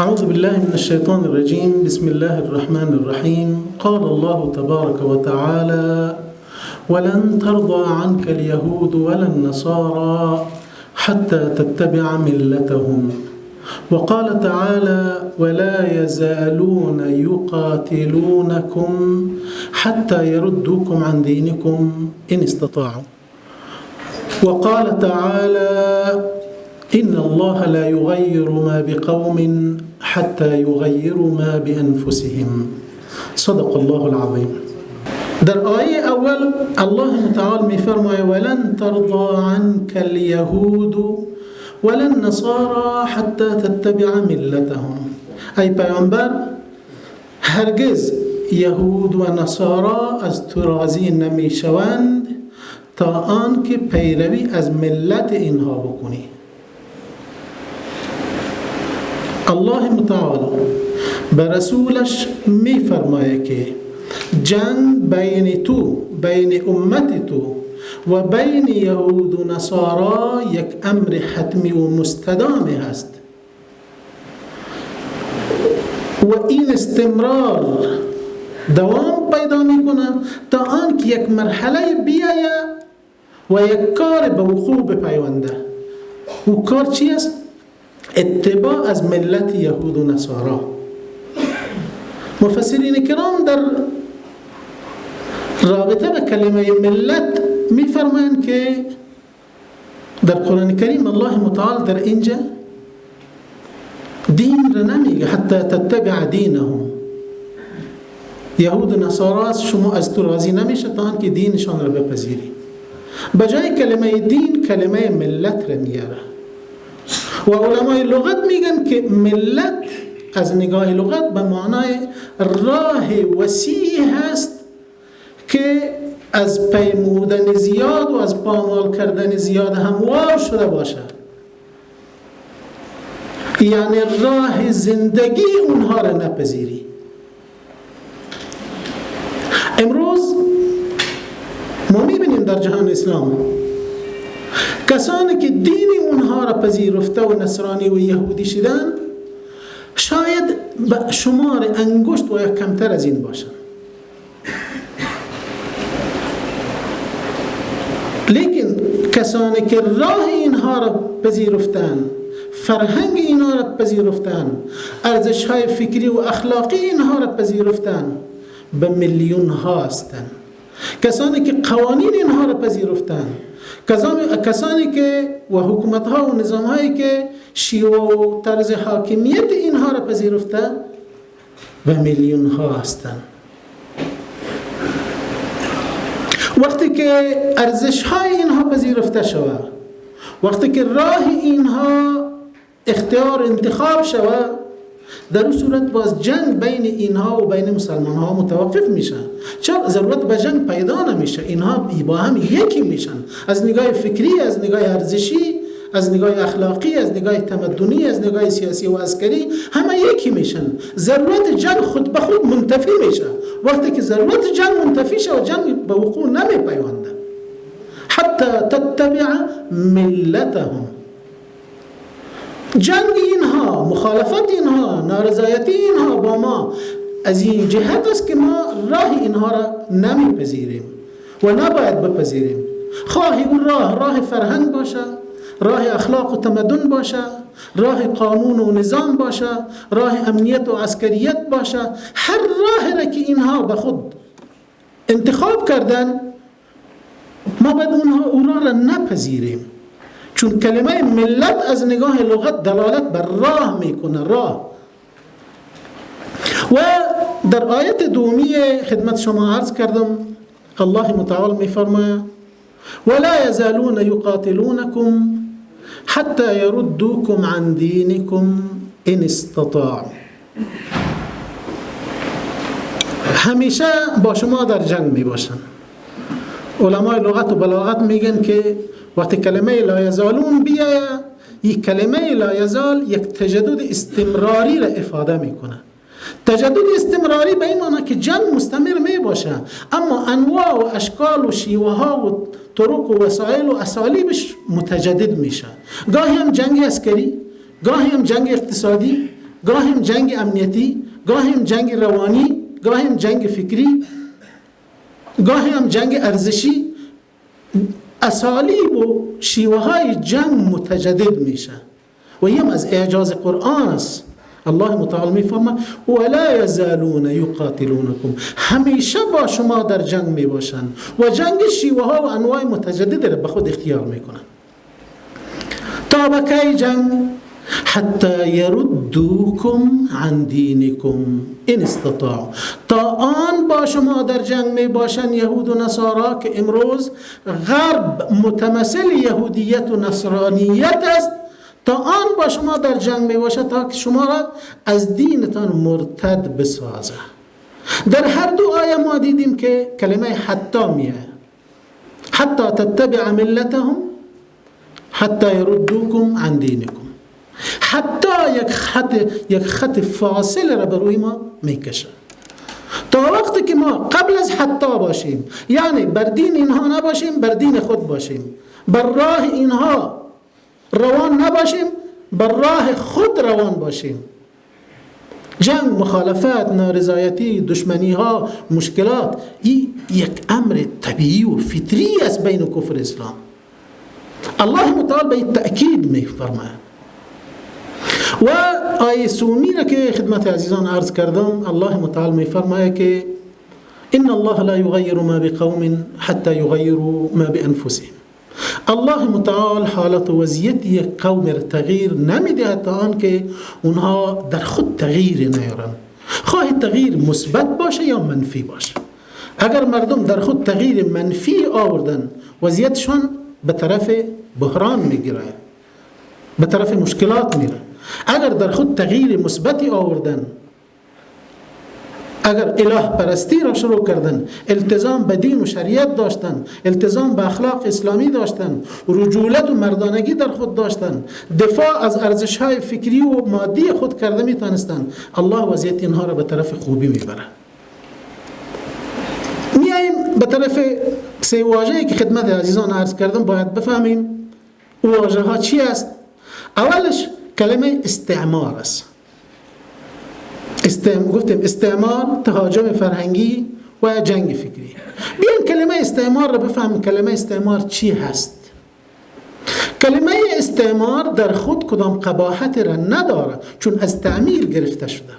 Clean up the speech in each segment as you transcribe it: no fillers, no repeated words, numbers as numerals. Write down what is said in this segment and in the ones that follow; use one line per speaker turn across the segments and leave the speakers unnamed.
أعوذ بالله من الشيطان الرجيم. بسم الله الرحمن الرحيم. قال الله تبارك وتعالى: ولن ترضى عنك اليهود ولا النصارى حتى تتبع ملتهم. وقال تعالى: ولا يزالون يقاتلونكم حتى يردوكم عن دينكم إن استطاعوا. وقال تعالى: إن الله لا يغير ما بقوم حتى يغيروا ما بأنفسهم. صدق الله العظيم. در آیه اول الله متعال می فرماید: ولن ترضى عنك اليهود ولا النصارى حتى تتبع ملتهم. ای پیامبر، هرگز یهود و نصارا از تو راضی نمی شوند تا آن که پیروی از ملت اینها بکنی. الله متعال به رسولش می فرماید که جنگ بین تو، بین امت تو و بین یهود و نصارا یک امر حتمی و مستدام هست و این استمرار دوام پیدا میکنه تا آنکه یک مرحله بیاید و یک کار به وقوع بپیونده. و کار چی است؟ اتباع از ملت یهود و نصارا. مفسرین کرام در رابطه به کلمه ملت می فرمایند که در قرآن کریم الله متعال در اینجا دین را نمیگه حتی تتبع دینهم. یهود و نصارا شما از تو راضی نمیشه تا آنکه دینشان را بپذیری. بجای کلمه دین کلمه ملت را میاره. و علمای لغت میگن که ملت از نگاه لغت به معنای راه وسیع هست که از پیمودن زیاد و از پامال کردن زیاد هموار شده باشه. یعنی راه زندگی اونها را نپذیری. امروز ما میبینیم در جهان اسلام کسانی که دین اونها را پذیرفته و نصرانی و یهودی شدن شاید به شمار انگشت و یا کمتر از این باشن، لیکن کسانی که راه اینها را پذیرفتن، فرهنگ اینها را پذیرفتن، ارزش‌های فکری و اخلاقی اینها را پذیرفتن به میلیون ها هستند. کسانی که قوانین اینها را پذیرفتن، کسانی که و حکومت ها و نظام هایی که شیوه و طرز حاکمیت اینها را پذیرفته به میلیون ها هستند. وقتی که ارزش های اینها پذیرفته شود، وقتی که راه اینها اختیار انتخاب شود، در اون صورت باز جنگ بین اینها و بین مسلمان ها متوقف میشه. چرا؟ ضرورت به جنگ پیدا نمیشه. اینها با هم یکی میشن، از نگاه فکری، از نگاه ارزشی، از نگاه اخلاقی، از نگاه تمدنی، از نگاه سیاسی و عسکری همه یکی میشن. ضرورت جنگ خود به خود منتفی میشه. وقتی که ضرورت جنگ منتفی شه و جنگ به وقوع نمیپیونده. حتی تتبع ملتهم. جنگ اینها، مخالفت اینها، نارضایتی اینها با ما از این جهت است که ما راه اینها را نمیپذیریم و نباید بپذیریم. خواهی اون راه فرهنگ باشه، راه اخلاق و تمدن باشه، راه قانون و نظام باشه، راه امنیت و عسکریت باشه، هر راه را که اینها به خود انتخاب کردن ما باید اون را نپذیریم. چون کلمه ملت از نگاه لغت دلالت بر راه میکنه، راه. و در آیت دومی خدمت شما عرض کردم الله متعال میفرماید: ولا يزالون يقاتلونكم حتى يردوكم عن دينكم ان استطاعوا. همیشه با شما در جنگ می باشن. علمای لغت و بلاغت میگن که وقتی کلمه لا یزالون بیاید، یک کلمه لا یزال یک تجدد استمراری را افاده میکنه. تجدد استمراری به این معنی که جنگ مستمر می باشه، اما انواع و اشکال و شیوه ها و طرق و وسایل و اسالیبش متجدد میشه. گاهی هم جنگ عسکری، گاهی هم جنگ اقتصادی، گاهی هم جنگ امنیتی، گاهی هم جنگ روانی، گاهی هم جنگ فکری، گاهی هم جنگ ارزشی. اسالیب و شیوه های جنگ متجدد میشه و هم از اعجاز قرآن است. الله متعال میفرماید ولا یزالون یقاتلونکم، همیشه با شما در جنگ میباشند و جنگ شیوه ها و انواع متجدد را به خود اختیار میکنند. تا به کی جنگ؟ حتی یردوکم عن دینکم ان استطاعوا، تا آن با شما در جنگ می باشند یهود و نصارا که امروز غرب متمثل یهودیت و نصرانیت است، تا آن با شما در جنگ می باشد تا که شما را از دینتان مرتد بسازه. در هر دو آیه ما دیدیم که کلمه حتی میه، حتی تتبع ملتهم حتی یردوکم عن دینکم. حتی یک خط فاصله را بروی ما میکشه. تا وقتی که ما قبل از حتی باشیم، یعنی بر دین اینها نباشیم، بر دین خود باشیم، بر راه اینها روان نباشیم، بر راه خود روان باشیم. جنگ، مخالفت، نارضایتی، دشمنی ها، مشکلات، این یک امر طبیعی و فطری است بین کفر اسلام. الله متعال به تأکید میفرماید. و آیه سومی را که خدمت عزیزان عرض کردم، الله متعال میفرماید که ان الله لا یغیر ما بقوم حتی یغیروا ما بانفسهم. الله متعال حالت و وضعیت یک قوم را تغییر نمیده تا آن که اونها در خود تغییر نیارن، خواه تغییر مثبت باشه یا منفی باشه. اگر مردم در خود تغییر منفی آوردن، وضعیتشان به طرف بحران میگیره، به طرف مشکلات میره. اگر در خود تغییر مثبتی آوردن، اگر اله پرستی را شروع کردن، التزام به دین و شریعت داشتن، التزام به اخلاق اسلامی داشتن، رجولت و مردانگی در خود داشتن، دفاع از ارزش‌های فکری و مادی خود کرده میتونستن، الله وضعیت اینها را به طرف خوبی میبره. میاییم به طرف سه واژه‌ای که خدمت عزیزان عرض کردم، باید بفهمیم او واژه ها چی است. اولش کلمه استعمار است. گفتیم استعمار، تهاجم فرهنگی و جنگ فکری. بیاین کلمه استعمار را بفهمیم. کلمه استعمار چی هست؟ کلمه استعمار در خود کدام قباحت را نداره، چون از تعمیر گرفته شده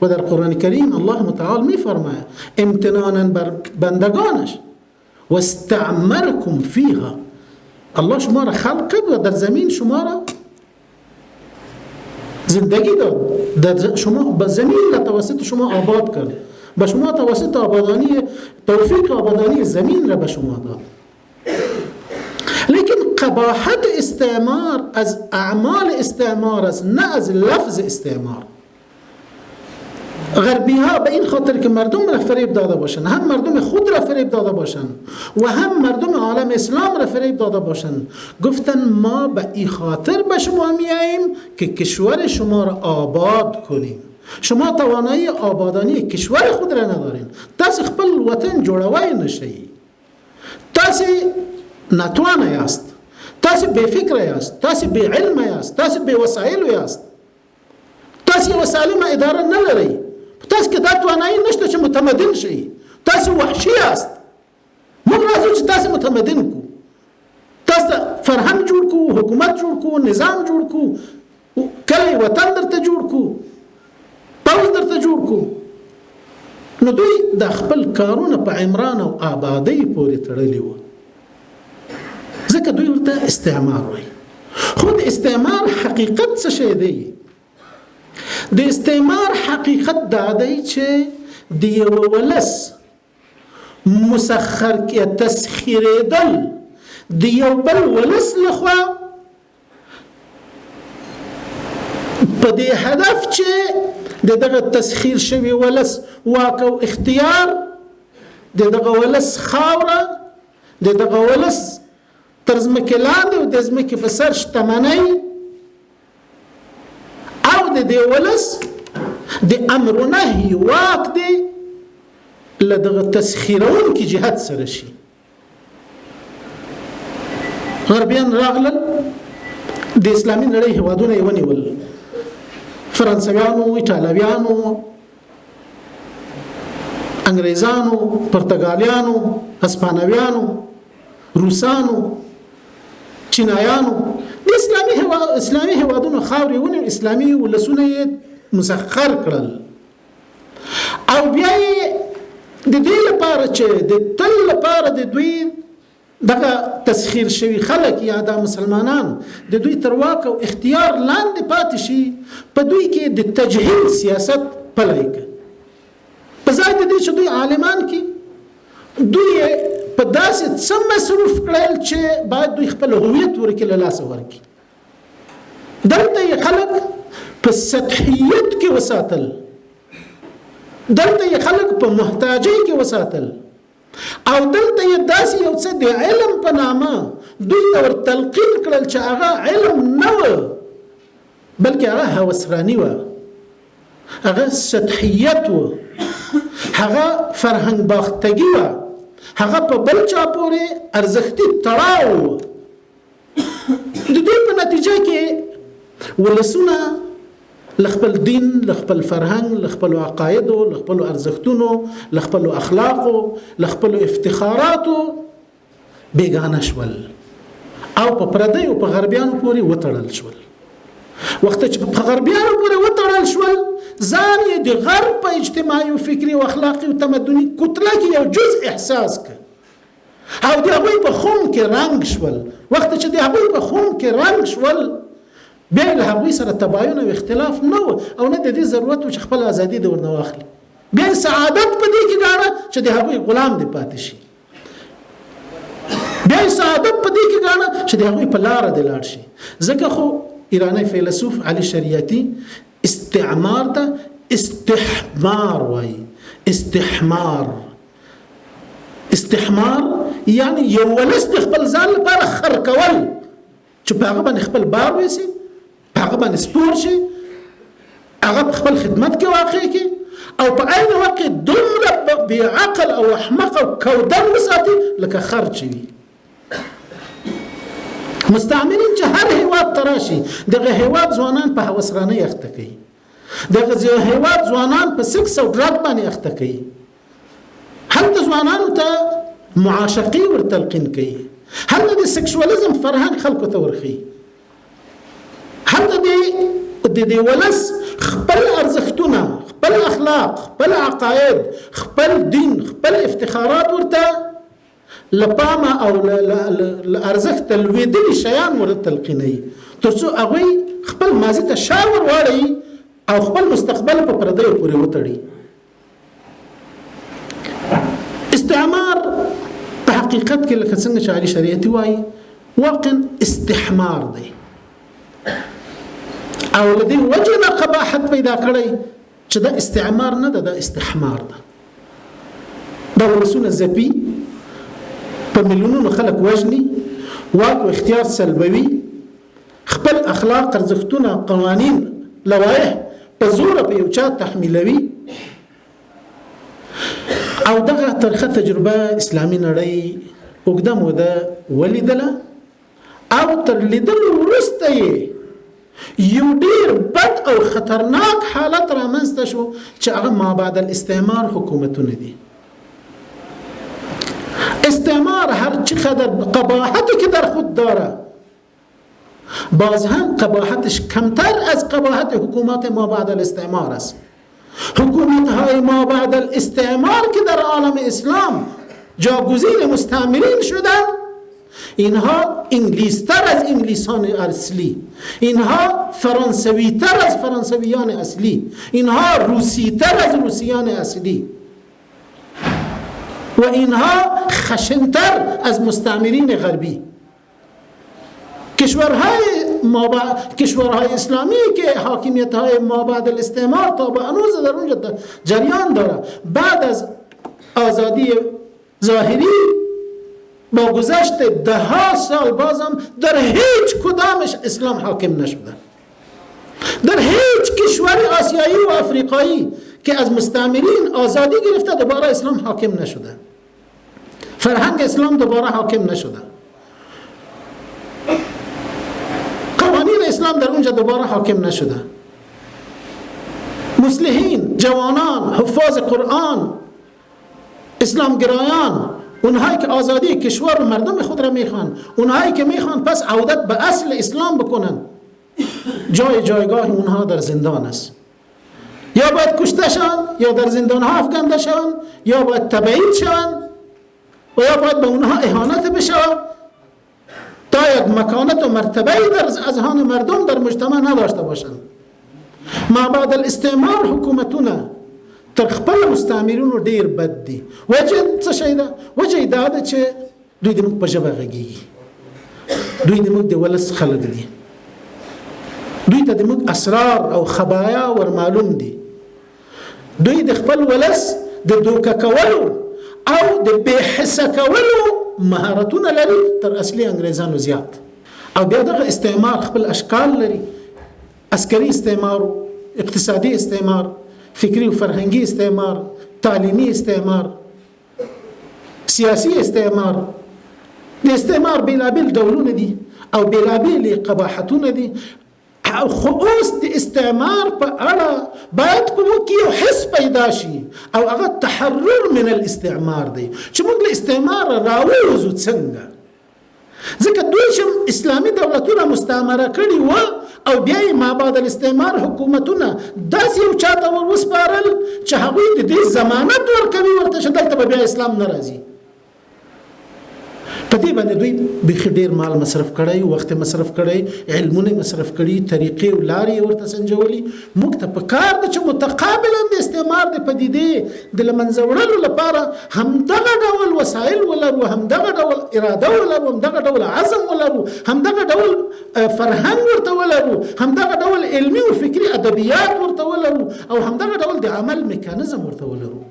و در قرآن کریم الله متعال میفرماید امتنانا بر بندگانش و استعمرکم فیها. الله شما را خلق کرد و در زمین شما را زندگی داد، شما به زمین را توسط شما آباد کرد، به شما توسط آبادانی توفیق آبادانی زمین را به شما داد. لیکن قباحت استعمار از اعمال استعمار است، نه از لفظ استعمار. غربی ها به این خاطر که مردم را فریب داده باشند، هم مردم خود را فریب داده باشند و هم مردم عالم اسلام را فریب داده باشند، گفتن ما به این خاطر به شما میاییم که کشور شما را آباد کنیم. شما توانایی آبادانی کشور خود را ندارین، تاسو خپل وطن جوړوي نشئ، تاسو ناتوانه یاست، تاسو بے فکر یاست، تاسو بے علم یاست، تاسو بے وسایل یاست، تاسو سالمه اداره نه لرئ. تاسو که دا توانایی نشته چې متمدن شئ، تاسو وحشي یاست. موږ راځو چې تاسو متمدن کو، تاسو فرهنګ جوړ کو، حکومت جوړ کو، نظام جوړ کو، کلی وطن درته جوړ کو، پوځ درته جوړ کو. نو دوی د خپل کارونه په عمران او آبادی پورې تړلي وو، ځکه دوی ورته استعمار وایي. خو د استعمار حقیقت څه شی دی؟ د استعمار حقیقت دا دی چې د یو ولس مسخر کې تسخیرېدل د یو بل ولس لخوا په دې هدف چې د دغه تسخیر شوي ولس واک او اختیار، د دغه ولس خاوره، د دغه ولس تر ځمکې لاندې او د ځمکې په سر شتمنۍ او د دې ولس د امر و نهي واک دی له دغه تسخیرونکي جهت سره شي. غربیان راغلل، د اسلامي نړۍ هیوادونه یې ونیول، فرانسویانو، ایټالویانو، انګریزانو، پرتګالیانو، هسپانویانو، روسانو، چینایانو د اسلامي هیوادونو خاورې ونیو، اسلامي ولسونه یې مسخر کړل. او بیا یې د دې لپاره چې د تل لپاره د دوی دغه تسخیر شوي خلک یا د مسلمانان د دوی تر واک او اختیار لاندې پاتې شي، په دوی کې د تجهیل سیاست پلی کړ. په ځای د دې چې دوی عالمان کې دوی په داسې څه مصروف کړل چې باید دوی خپل هویت ورکړي، له لاسه ورکړي. دلته یې خلک په سطحیت کې وساتل، دلته یې خلک په محتاجۍ کې وساتل، او دلته یې داسې یو څه د علم په نامه دوی ته ور تلقین کړل چې هغه علم نه و، بلکې هغه هوسراني و، هغه سطحیت و، هغه فرهنګ باختګي و، هغه په بل چا پورې ارزښتي تړاو و. د دې په نتیجه کې ولسونه له خپل دین، له خپل فرهنګ، له خپلو عقایدو، له خپلو ارزښتونو، له خپلو اخلاقو، له خپلو افتخاراتو بیګانه شول او په پردیو په غربیانو پورې وتړل شول. وخت چې په غربیانو پورې وتړل شول، ځان یې د غرب په اجتماعي او فکري او اخلاقي او تمدني کتله کې یو جزء احساس کړ او د هغوی په خون کې رنګ شول. وخت چې د هغوی په خون کې رنګ شول، بیا له هغوی سره تباین او اختلاف نه و او نه د دې ضرورت و چې خپل ازادي د ورنه واخلي. بیا سعادت په دې کې ګاڼه چې د هغوی غلام دی پاتې شي، بیا سعادت په دې کې ګاڼه چې د هغوی په لاره دی لاړ شي. ځکه خو ایرانی فیلسوف علي شریعتی استعمار ته استحمار وایي. استحمار یعنی یو ولس د خپل ځان لپاره خر کول چې په هغه باندې خپل بار ویسي، په هغه باندې سپور شي، هغه په خپل خدمت کې واقع کی، او په عین وخت دومره بې عقل او احمق او کودن وساتي لکه خر چې وي. مستعمرین چې هر هیواد ته راشي، دغه هیواد ځوانان په هوسرانۍ اخته کوي، دغه هیواد ځوانان په سکس او ډرګ باندې اخته کوي، هلته ځوانانو ته معاشقي ورتلقین کوي، هلته د سکشواليزم فرهنګ خلکو ته ورخي، هلته د ولس خپل ارزښتونه، خپل اخلاق، خپل عقاید، خپل دین، خپل افتخارات ورته لپامه او لارزښت لوېدلي شیان ورته تلقینوي، تر څو هغوی خپل ماضي ته شا ور واړوي او خپل مستقبل په پردیو پورې وتړي. استعمار په حقیقت کې لکه څنګه چې علي شریعتی وایي واقعا استحمار دی، او لدې وجه نه قباحت پیدا کړی چې دا استعمار نه ده، دا استحمار ده. دا ولسونه ځپي، په میلیونونو خلک وژني، واک او اختیار سلبوي، خپل اخلاق، ارزښتونه، قوانین، لوایح په زوره په یو چا تحمیلوي. او دغه ترخه تجربه اسلامي نړۍ اوږده موده ولیدله، او تر لیدلو وروسته یې یو ډیر بد او خطرناک حالت رامنځته شو چې هغه ما بعد الاستعمار حکومتونه دي. استعمار هر چقدر قباحت که در خود داره، باز هم قباحتش کمتر از قباحت حکومت ما بعد الاستعمار است. حکومت های ما بعد الاستعمار که در عالم اسلام جاگزین مستعمرین شدن، اینها انگلیستر از انگلیسان اصلی، اینها فرانسویتر از فرانسویان اصلی، اینها روسیتر از روسیان اصلی و اینها خشنتر از مستعمرین غربی. کشورهای اسلامی که حاکمیت‌های ما بعد الاستعمار تا به هنوز در اونجا جریان داره، بعد از آزادی ظاهری با گذشت 10 سال بازم در هیچ کدامش اسلام حاکم نشده. در هیچ کشور آسیایی و افریقایی که از مستعمرین آزادی گرفته دوباره اسلام حاکم نشده، فرهنگ اسلام دوباره حاکم نشده، قوانین اسلام در اونجا دوباره حاکم نشده. مصلحین، جوانان، حفاظ قرآن، اسلام گرایان، اونهایی که آزادی کشور و مردم خود را میخوان، اونهایی که میخوان پس عودت به اصل اسلام بکنن، جایگاه اونها در زندان است. یا باید کشته شن، یا در زندان ها افکنده شن، یا باید تبعید شن، و یا باید به اونها اهانت بشه تا یک مکانت و مرتبه در اذهان مردم در مجتمع نداشته باشن. ما بعد الاستعمار حکومتونه تر خپل مستعمرونو ډیر بد دي. وجه څه شي ده؟ وجه دا ده چې دوی د موږ په ژبه غږیږي، دوی د موږ د ولس خلک دي، دوی ته د موږ اسرار او خبایا ور معلوم دي. دوی د خپل ولس د دوکه کولو او د بېحسه کولو مهارتونه لري تر اصلي انګریزانو زیات. او بیا دغه استعمار خپل اشکال لري: عسکري استعمار، اقتصادي استعمار، فکری و فرهنگی استعمار، تعلیمی استعمار، سیاسی استعمار. د استعمار بېلابېل ډولونه دي او بېلابېلې قباحتونه دي. خو اوس د استعمار په اړه باید په موږ کې یو حس پیدا شي او هغه تحرر من الاستعمار دی چې موږ له استعمار راووځو. څنګه؟ ځکه دوی چې اسلامي دولتونه مستعمره کړي و او بیا یې ما بعد الاستعمار حکومتونه داسې یو چاته ور وسپارل چې هغوی د دې ضمانت ورکوي ورته چې دلته به بیا اسلام نه راځي. په دې باندې دوی بیخي ډېر مال مصرف کړی، وخت مصرف کړی، علمونه مصرف کړي، طریقې او لارې ورته سنجولي. موږ ته پکار ده چې متقابلا د استعمار د پدیدې د له منځه وړلو لپاره همدغه ډول وسایل ولرو، همدغه ډول اراده ولرو، همدغه ډول عزم ولرو، همدغه ډول فرهنګ ورته ولرو، همدغه ډول علمي او فکري ادبیات ورته ولرو، او همدغه ډول د عمل میکانیزم ورته ولرو.